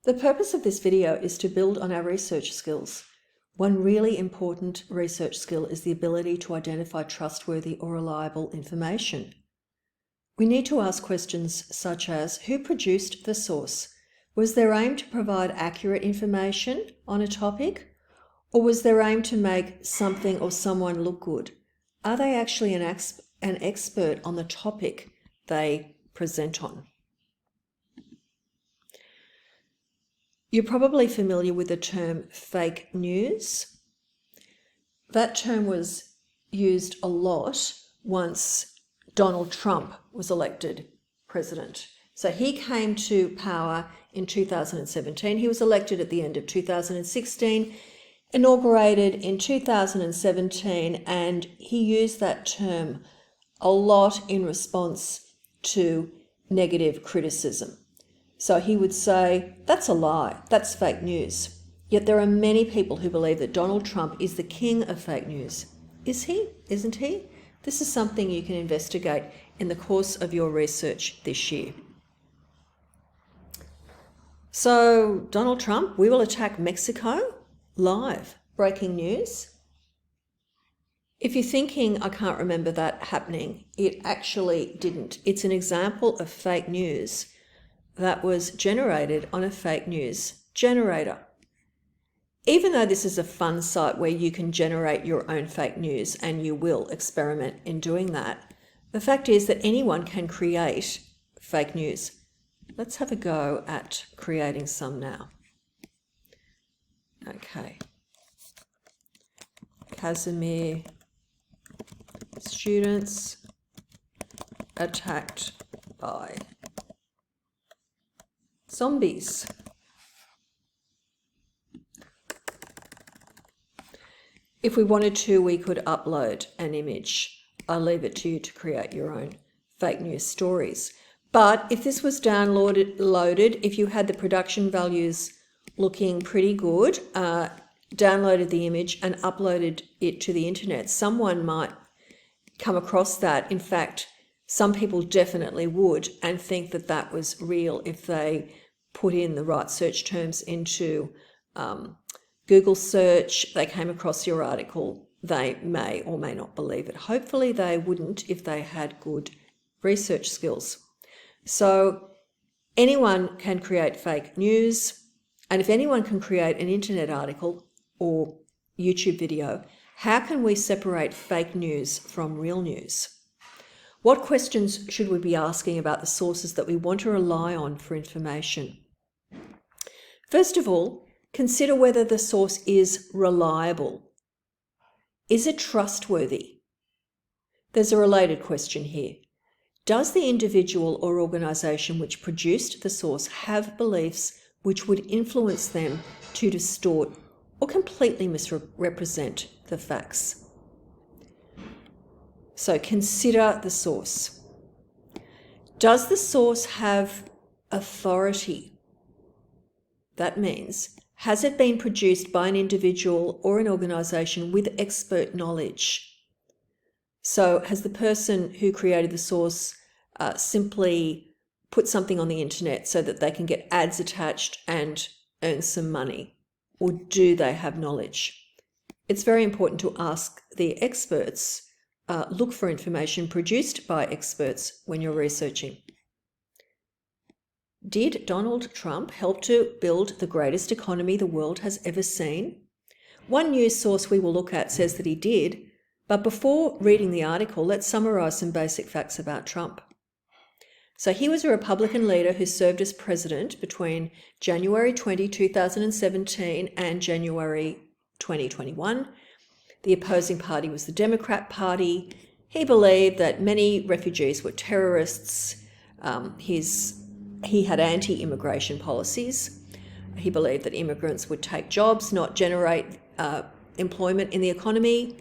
The purpose of this video is to build on our research skills. One really important research skill is the ability to identify trustworthy or reliable information. We need to ask questions such as, who produced the source? Was their aim to provide accurate information on a topic? Or was their aim to make something or someone look good? Are they actually an expert on the topic they present on? You're probably familiar with the term fake news. That term was used a lot once Donald Trump was elected president. So he came to power in 2017. He was elected at the end of 2016, inaugurated in 2017, and he used that term a lot in response to negative criticism. So he would say, that's a lie, that's fake news. Yet there are many people who believe that Donald Trump is the king of fake news. Is he? Isn't he? This is something you can investigate in the course of your research this year. So, Donald Trump, we will attack Mexico live. Breaking news. If you're thinking, I can't remember that happening, it actually didn't. It's an example of fake news that was generated on a fake news generator. Even though this is a fun site where you can generate your own fake news, and you will experiment in doing that, the fact is that anyone can create fake news. Let's have a go at creating some now. Okay. Casimir students attacked by zombies. If we wanted to, we could upload an image. I'll leave it to you to create your own fake news stories. But if this was loaded, if you had the production values looking pretty good, downloaded the image and uploaded it to the internet, someone might come across that. In fact, some people definitely would, and think that that was real if they put in the right search terms into Google search, they came across your article, they may or may not believe it. Hopefully they wouldn't if they had good research skills. So anyone can create fake news, and if anyone can create an internet article or YouTube video, how can we separate fake news from real news? What questions should we be asking about the sources that we want to rely on for information? First of all, consider whether the source is reliable. Is it trustworthy? There's a related question here. Does the individual or organisation which produced the source have beliefs which would influence them to distort or completely misrepresent the facts? So consider the source. Does the source have authority? That means, has it been produced by an individual or an organisation with expert knowledge? So has the person who created the source simply put something on the internet so that they can get ads attached and earn some money? Or do they have knowledge? It's very important to ask the experts, look for information produced by experts when you're researching. Did Donald Trump help to build the greatest economy the world has ever seen? One news source we will look at says that he did, but before reading the article, let's summarise some basic facts about Trump. So he was a Republican leader who served as president between January 20, 2017 and January 2021. The opposing party was the Democrat Party. He believed that many refugees were terrorists. He had anti-immigration policies. He believed that immigrants would take jobs, not generate employment in the economy.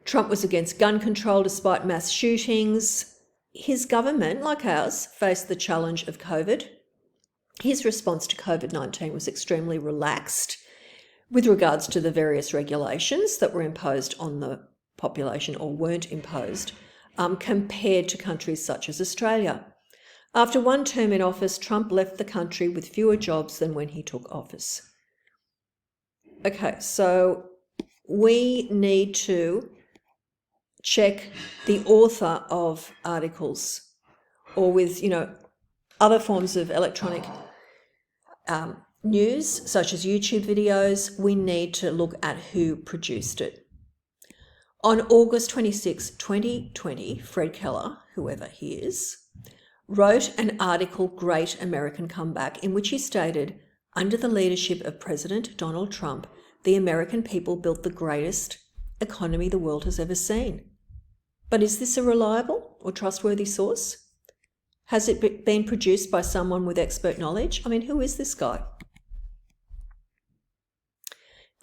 Trump was against gun control despite mass shootings. His government, like ours, faced the challenge of COVID. His response to COVID-19 was extremely relaxed with regards to the various regulations that were imposed on the population or weren't imposed, compared to countries such as Australia. After one term in office, Trump left the country with fewer jobs than when he took office. Okay, so we need to check the author of articles, or with, other forms of electronic news, such as YouTube videos, we need to look at who produced it. On August 26, 2020, Fred Keller, whoever he is, wrote an article, Great American Comeback, in which he stated, under the leadership of President Donald Trump, the American people built the greatest economy the world has ever seen. But is this a reliable or trustworthy source? Has it been produced by someone with expert knowledge? I mean, who is this guy?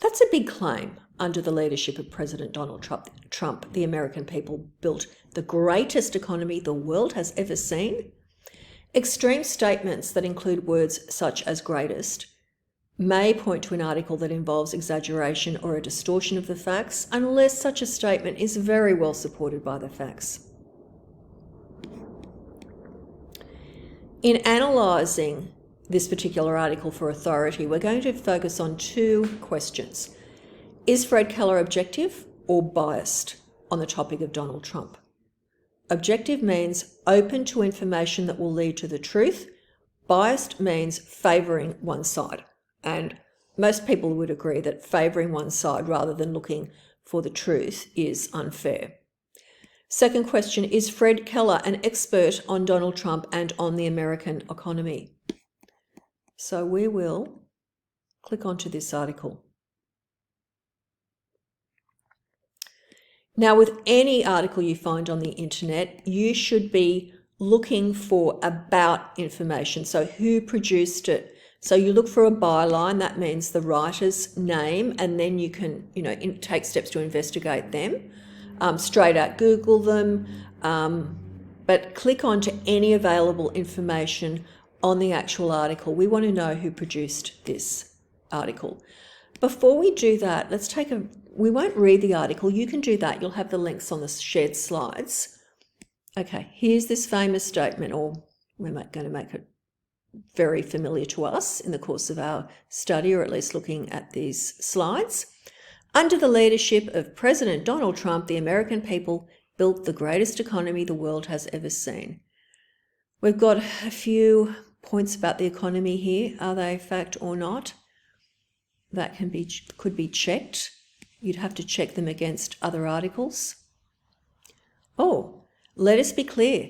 That's a big claim. Under the leadership of President Donald Trump, the American people built the greatest economy the world has ever seen. Extreme statements that include words such as greatest may point to an article that involves exaggeration or a distortion of the facts, unless such a statement is very well supported by the facts. In analysing this particular article for authority, we're going to focus on two questions. Is Fred Keller objective or biased on the topic of Donald Trump? Objective means open to information that will lead to the truth. Biased means favouring one side. And most people would agree that favouring one side rather than looking for the truth is unfair. Second question, is Fred Keller an expert on Donald Trump and on the American economy? So we will click onto this article. Now, with any article you find on the internet, you should be looking for about information. So who produced it? So you look for a byline, that means the writer's name, and then you can, take steps to investigate them. Straight out Google them, but click on to any available information on the actual article. We want to know who produced this article. Before we do that, we won't read the article. You can do that. You'll have the links on the shared slides. Okay, here's this famous statement, or we're going to make it very familiar to us in the course of our study, or at least looking at these slides. Under the leadership of President Donald Trump, the American people built the greatest economy the world has ever seen. We've got a few points about the economy here. Are they fact or not? That could be checked. You'd have to check them against other articles. Oh, let us be clear.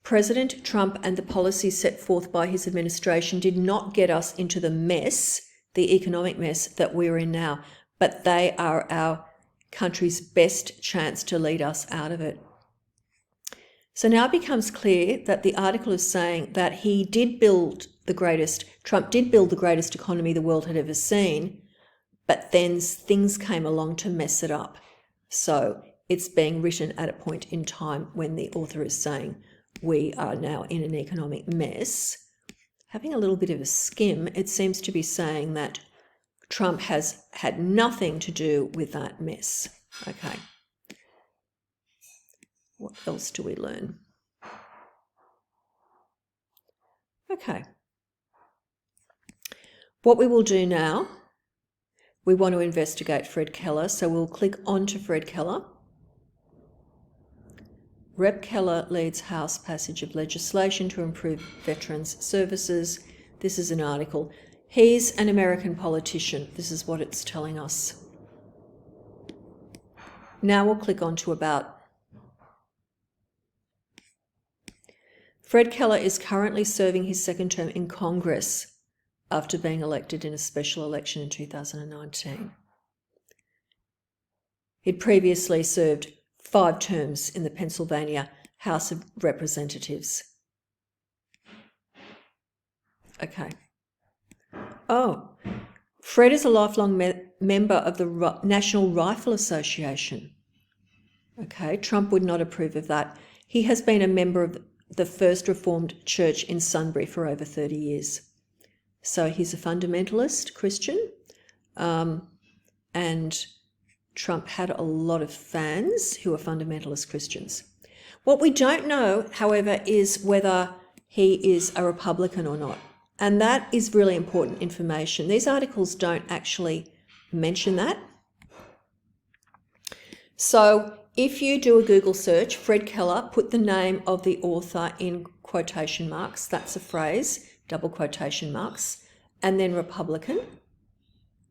President Trump and the policies set forth by his administration did not get us into the mess, the economic mess that we're in now, but they are our country's best chance to lead us out of it. So now it becomes clear that the article is saying that Trump did build the greatest economy the world had ever seen, but then things came along to mess it up. So it's being written at a point in time when the author is saying we are now in an economic mess. Having a little bit of a skim, it seems to be saying that Trump has had nothing to do with that mess. Okay. What else do we learn? Okay. What we will do now, we want to investigate Fred Keller, so we'll click onto Fred Keller. Rep. Keller leads House passage of legislation to improve veterans' services. This is an article. He's an American politician. This is what it's telling us. Now we'll click on to about. Fred Keller is currently serving his second term in Congress after being elected in a special election in 2019. He'd previously served 5 terms in the Pennsylvania House of Representatives. Okay. Oh, Fred is a lifelong member of the National Rifle Association. Okay, Trump would not approve of that. He has been a member of the First Reformed Church in Sunbury for over 30 years. So he's a fundamentalist Christian, and Trump had a lot of fans who are fundamentalist Christians. What we don't know, however, is whether he is a Republican or not. And that is really important information. These articles don't actually mention that. So if you do a Google search, Fred Keller, put the name of the author in quotation marks, that's a phrase, double quotation marks, and then Republican.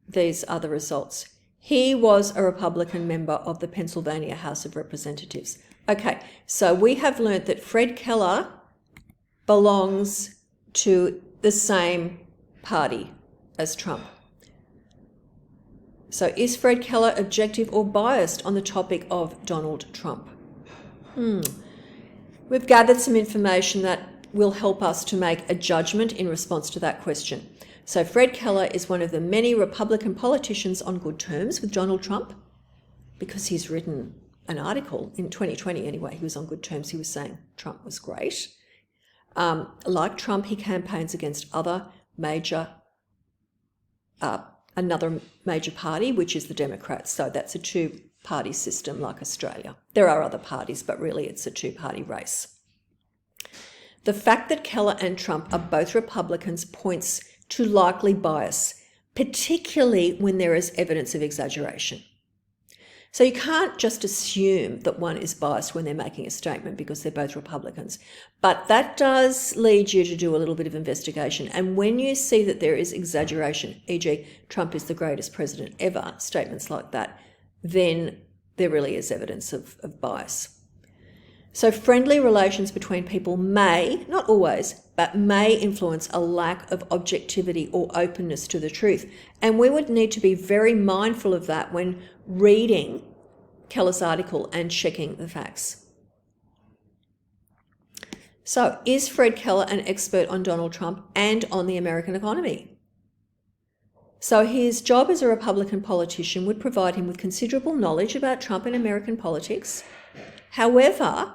These are the results. He was a Republican member of the Pennsylvania House of Representatives. Okay, so we have learnt that Fred Keller belongs to the same party as Trump. So is Fred Keller objective or biased on the topic of Donald Trump? We've gathered some information that will help us to make a judgment in response to that question. So Fred Keller is one of the many Republican politicians on good terms with Donald Trump, because he's written an article in 2020 anyway. He was on good terms. He was saying Trump was great. Like Trump, he campaigns against another major party, which is the Democrats. So that's a two-party system like Australia. There are other parties, but really it's a two-party race. The fact that Keller and Trump are both Republicans points to likely bias, particularly when there is evidence of exaggeration. So you can't just assume that one is biased when they're making a statement because they're both Republicans. But that does lead you to do a little bit of investigation. And when you see that there is exaggeration, e.g. Trump is the greatest president ever, statements like that, then there really is evidence of bias. So friendly relations between people may, not always, but may influence a lack of objectivity or openness to the truth. And we would need to be very mindful of that when reading Keller's article and checking the facts. So is Fred Keller an expert on Donald Trump and on the American economy? So his job as a Republican politician would provide him with considerable knowledge about Trump and American politics. However,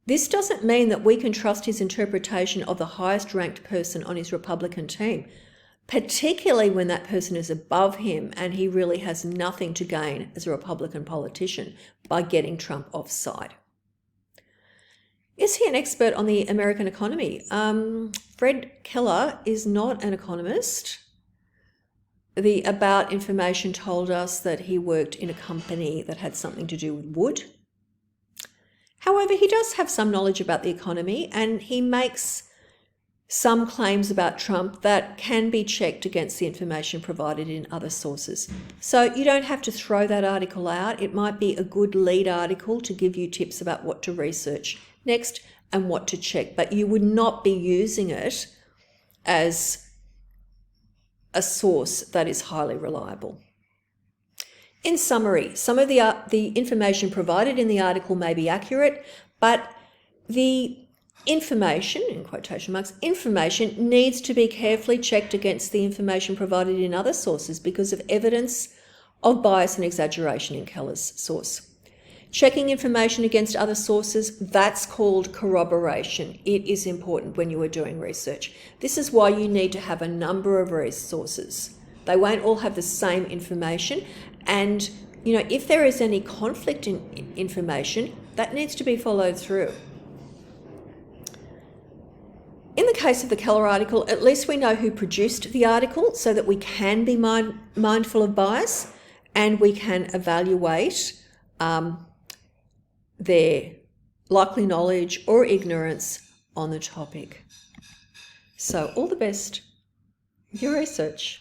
this doesn't mean that we can trust his interpretation of the highest ranked person on his Republican team, particularly when that person is above him and he really has nothing to gain as a Republican politician by getting Trump offside. Is he an expert on the American economy? Fred Keller is not an economist. The About information told us that he worked in a company that had something to do with wood. However, he does have some knowledge about the economy, and he makes some claims about Trump that can be checked against the information provided in other sources. So you don't have to throw that article out. It might be a good lead article to give you tips about what to research next and what to check, but you would not be using it as a source that is highly reliable. In summary, some of the information provided in the article may be accurate, but the information, in quotation marks, information needs to be carefully checked against the information provided in other sources because of evidence of bias and exaggeration in Keller's source. Checking information against other sources, that's called corroboration. It is important when you are doing research. This is why you need to have a number of resources. They won't all have the same information. And, if there is any conflict in information, that needs to be followed through. In the case of the Keller article, at least we know who produced the article so that we can be mindful of bias and we can evaluate their likely knowledge or ignorance on the topic. So all the best with your research.